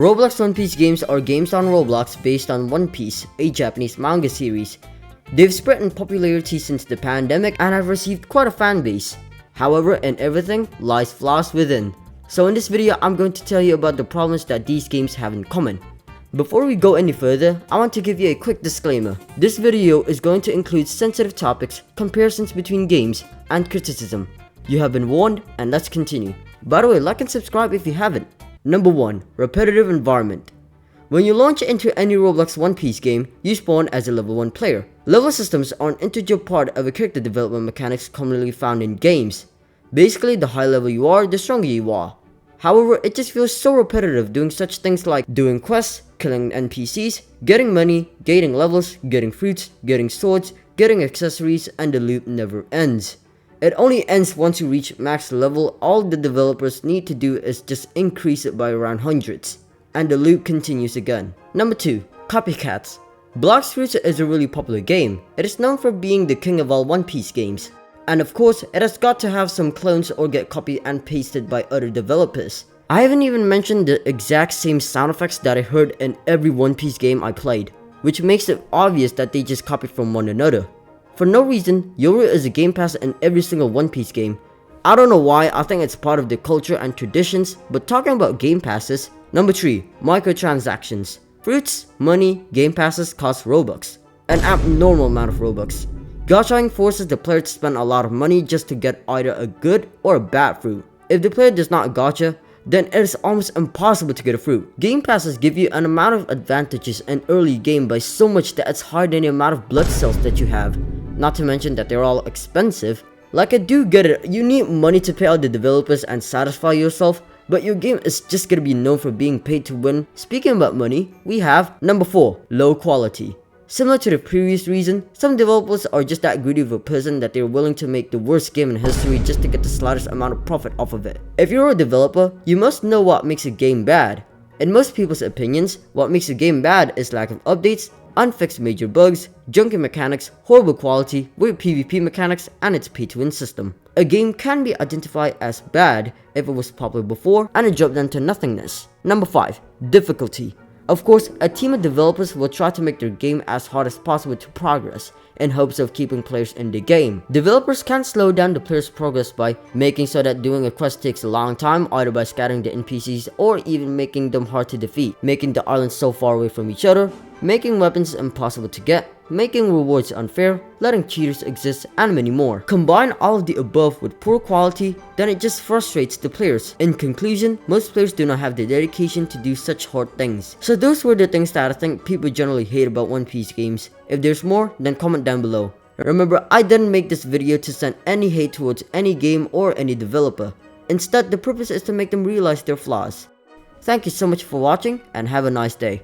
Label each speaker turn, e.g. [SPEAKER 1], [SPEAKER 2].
[SPEAKER 1] Roblox One Piece games are games on Roblox based on One Piece, a Japanese manga series. They've spread in popularity since the pandemic and have received quite a fan base. However, in everything lies flaws within. So in this video, I'm going to tell you about the problems that these games have in common. Before we go any further, I want to give you a quick disclaimer. This video is going to include sensitive topics, comparisons between games, and criticism. You have been warned, and let's continue. By the way, like and subscribe if you haven't. Number 1. Repetitive environment. When you launch into any Roblox One Piece game, you spawn as a level 1 player. Level systems are an integral part of a character development mechanics commonly found in games. Basically, the higher level you are, the stronger you are. However, it just feels so repetitive doing such things like doing quests, killing NPCs, getting money, gaining levels, getting fruits, getting swords, getting accessories, and the loop never ends. It only ends once you reach max level. All the developers need to do is just increase it by around hundreds, and the loop continues again. Number 2. Copycats. Blox Fruits is a really popular game. It is known for being the king of all One Piece games. And of course, it has got to have some clones or get copied and pasted by other developers. I haven't even mentioned the exact same sound effects that I heard in every One Piece game I played, which makes it obvious that they just copied from one another. For no reason, Yoru is a game pass in every single One Piece game. I don't know why, I think it's part of the culture and traditions, but talking about game passes. Number 3. Microtransactions. Fruits, money, game passes cost Robux. An abnormal amount of Robux. Gachaing forces the player to spend a lot of money just to get either a good or a bad fruit. If the player does not gacha, then it is almost impossible to get a fruit. Game passes give you an amount of advantages in early game by so much that it's higher than the amount of blood cells that you have. Not to mention that they're all expensive. Like, I do get it, you need money to pay out the developers and satisfy yourself, but your game is just gonna be known for being paid to win. Speaking about money, we have number 4. Low quality. Similar to the previous reason, some developers are just that greedy of a person that they're willing to make the worst game in history just to get the slightest amount of profit off of it. If you're a developer, you must know what makes a game bad. In most people's opinions, what makes a game bad is lack of updates, unfixed major bugs, junky mechanics, horrible quality, weird PvP mechanics, and its pay-to-win system. A game can be identified as bad if it was popular before and it dropped down to nothingness. Number 5. Difficulty. Of course, a team of developers will try to make their game as hard as possible to progress, in hopes of keeping players in the game. Developers can slow down the player's progress by making so that doing a quest takes a long time, either by scattering the NPCs or even making them hard to defeat, making the islands so far away from each other, making weapons impossible to get, making rewards unfair, letting cheaters exist, and many more. Combine all of the above with poor quality, then it just frustrates the players. In conclusion, most players do not have the dedication to do such hard things. So those were the things that I think people generally hate about One Piece games. If there's more, then comment down below. Remember, I didn't make this video to send any hate towards any game or any developer. Instead, the purpose is to make them realize their flaws. Thank you so much for watching, and have a nice day.